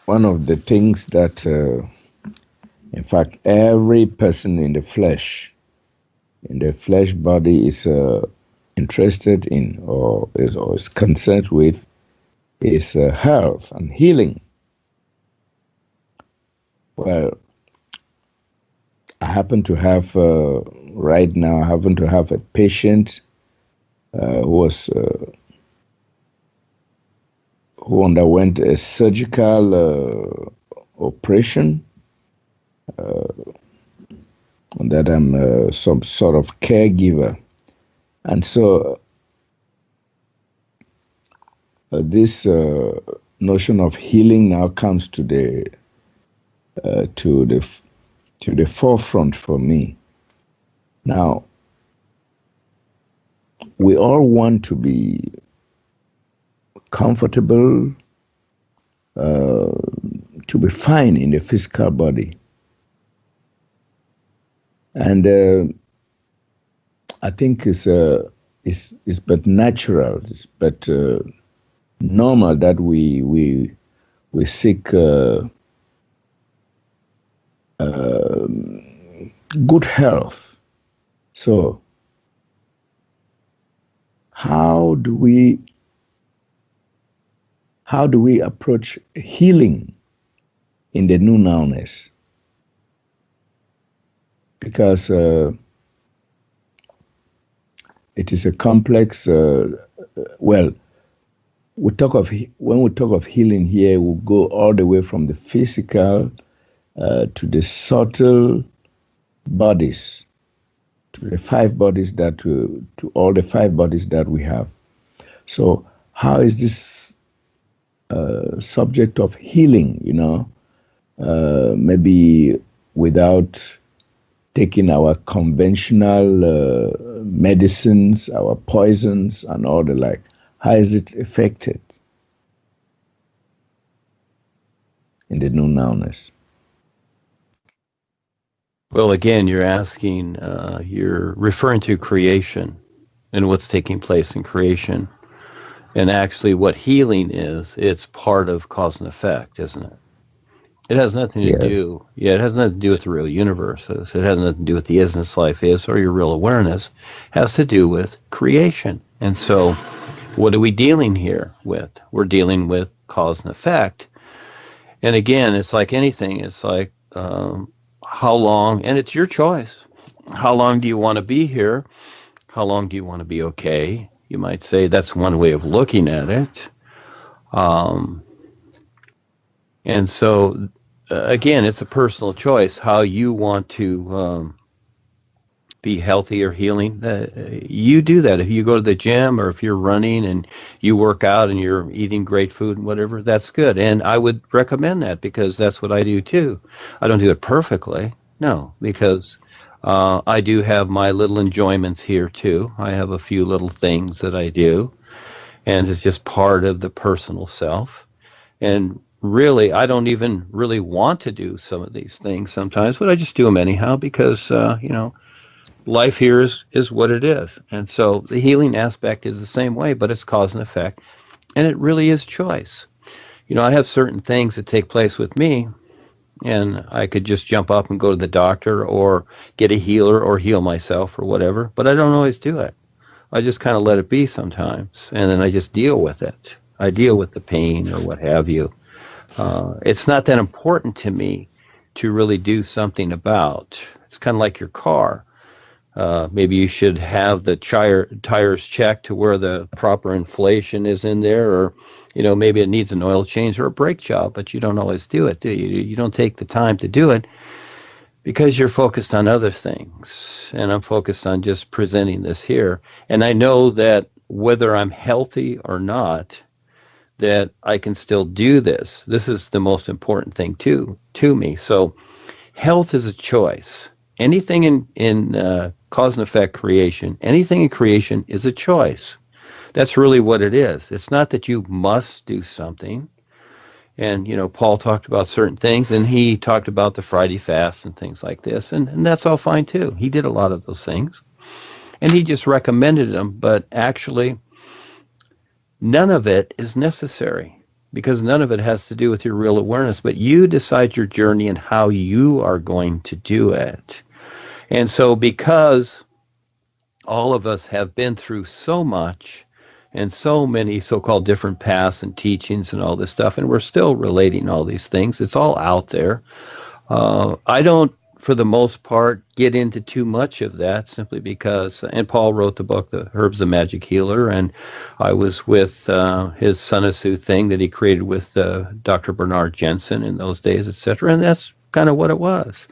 one of the things that, in fact, every person in the flesh body is interested in or is concerned with is health and healing. Well, I happen to have right now. I happen to have a patient who was who underwent a surgical operation, and that I'm some sort of caregiver, and so this notion of healing now comes to the forefront for me. Now, we all want to be comfortable, uh, to be fine in the physical body, and I think it's but natural, it's but normal that we seek uh, good health. So how do we how do we approach healing in the new nowness? Because it is a complex. Well, when we talk of healing here, we go all the way from the physical to the subtle bodies, to the five bodies to all the five bodies that we have. So, how is this subject of healing? Maybe without taking our conventional medicines, our poisons, and all the like. How is it affected in the new nowness? Well, again, you're referring to creation and what's taking place in creation. And actually, what healing is, it's part of cause and effect, isn't it? It has nothing to Yes. do, yeah, it has nothing to do with the real universe. It has nothing to do with the isness life is or your real awareness. It has to do with creation. And so, what are we dealing here with? We're dealing with cause and effect. And again, it's like anything. It's like how long, and it's your choice. How long do you want to be here? How long do you want to be okay? You might say that's one way of looking at it. Um, and so, again, it's a personal choice how you want to be healthy or healing. You do that. If you go to the gym or if you're running and you work out and you're eating great food and whatever, that's good. And I would recommend that because that's what I do too. I don't do it perfectly, no, because I do have my little enjoyments here too. I have a few little things that I do, and it's just part of the personal self. And really, I don't even really want to do some of these things sometimes, but I just do them anyhow because, life here is what it is. And so the healing aspect is the same way, but it's cause and effect. And it really is choice. I have certain things that take place with me, and I could just jump up and go to the doctor or get a healer or heal myself or whatever, but I don't always do it. I just kind of let it be sometimes, and then I just deal with it. I deal with the pain or what have you. It's not that important to me to really do something about. It's kind of like your car. Maybe you should have the tires checked to where the proper inflation is in there, or maybe it needs an oil change or a brake job, but you don't always do it, do you? You don't take the time to do it because you're focused on other things, and I'm focused on just presenting this here. And I know that whether I'm healthy or not, that I can still do this. This is the most important thing to me. So health is a choice. Anything in cause and effect creation, anything in creation is a choice. That's really what it is. It's not that you must do something. And, Paul talked about certain things, and he talked about the Friday fast and things like this. And that's all fine, too. He did a lot of those things. And he just recommended them. But actually, none of it is necessary. because none of it has to do with your real awareness, but you decide your journey and how you are going to do it. And so because all of us have been through so much and so many so-called different paths and teachings and all this stuff, and we're still relating all these things, it's all out there. I don't, for the most part, get into too much of that simply because, and Paul wrote the book, The Herbs of Magic Healer, and I was with his Sanasu thing that he created with Dr. Bernard Jensen in those days, etc., and that's kind of what it was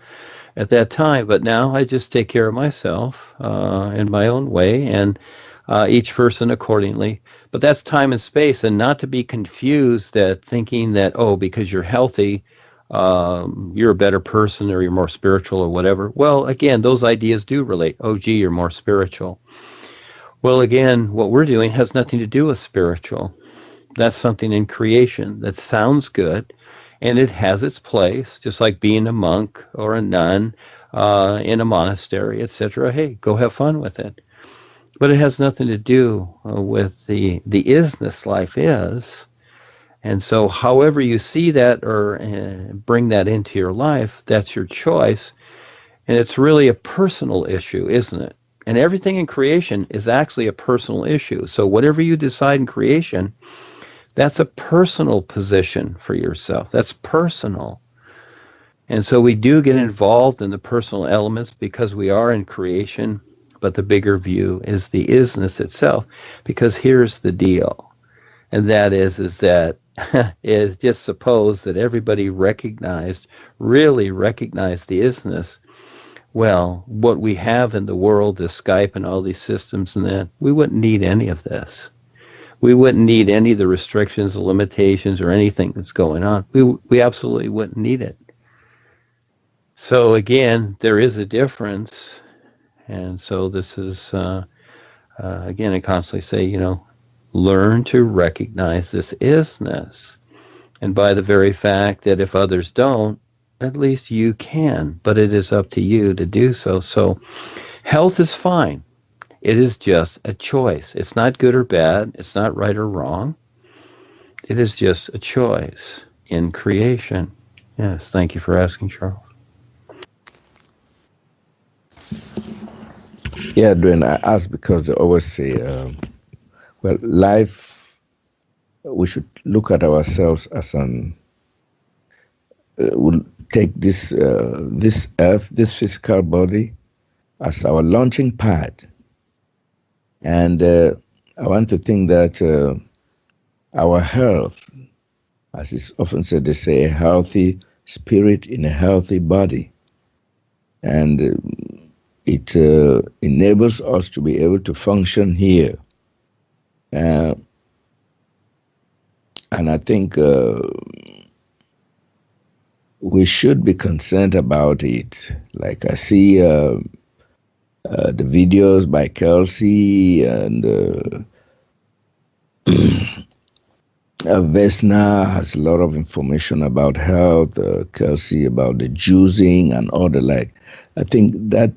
at that time. But now I just take care of myself in my own way, and each person accordingly. But that's time and space, and not to be confused that thinking that, oh, because you're healthy, you're a better person or you're more spiritual or whatever. Well, again, those ideas do relate. Oh, gee, you're more spiritual. Well, again, what we're doing has nothing to do with spiritual. That's something in creation that sounds good, and it has its place, just like being a monk or a nun in a monastery, etc. Hey, go have fun with it. But it has nothing to do with the isness life is. And so however you see that or bring that into your life, that's your choice. And it's really a personal issue, isn't it? And everything in creation is actually a personal issue. So whatever you decide in creation, that's a personal position for yourself. That's personal. And so we do get involved in the personal elements because we are in creation, but the bigger view is the isness itself. Because here's the deal. And that is that is just suppose that everybody really recognized the isness. Well, what we have in the world, the Skype and all these systems and that, we wouldn't need any of this. We wouldn't need any of the restrictions, the limitations, or anything that's going on. We absolutely wouldn't need it. So again, there is a difference. And so this is, again, I constantly say, learn to recognize this isness. And by the very fact that if others don't, at least you can, but it is up to you to do so. So health is fine. It is just a choice. It's not good or bad. It's not right or wrong. It is just a choice in creation. Yes, thank you for asking, Charles. Yeah, Duane, I ask because they always say, well, life, we should look at ourselves as we'll take this earth, this physical body, as our launching pad. And I want to think that our health, as is often said, they say a healthy spirit in a healthy body. And it enables us to be able to function here. And I think we should be concerned about it. Like I see the videos by Kelsey and Vesna has a lot of information about health, Kelsey about the juicing and all the like. I think that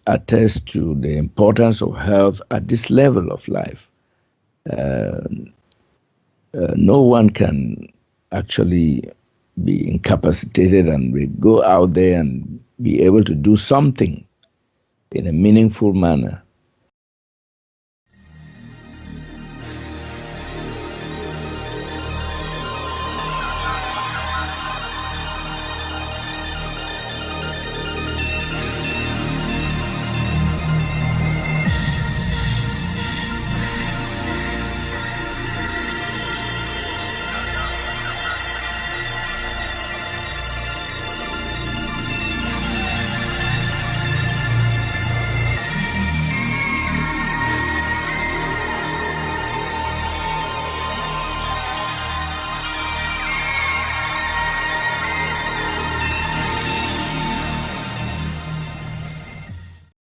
attests to the importance of health at this level of life. No one can actually be incapacitated and go out there and be able to do something in a meaningful manner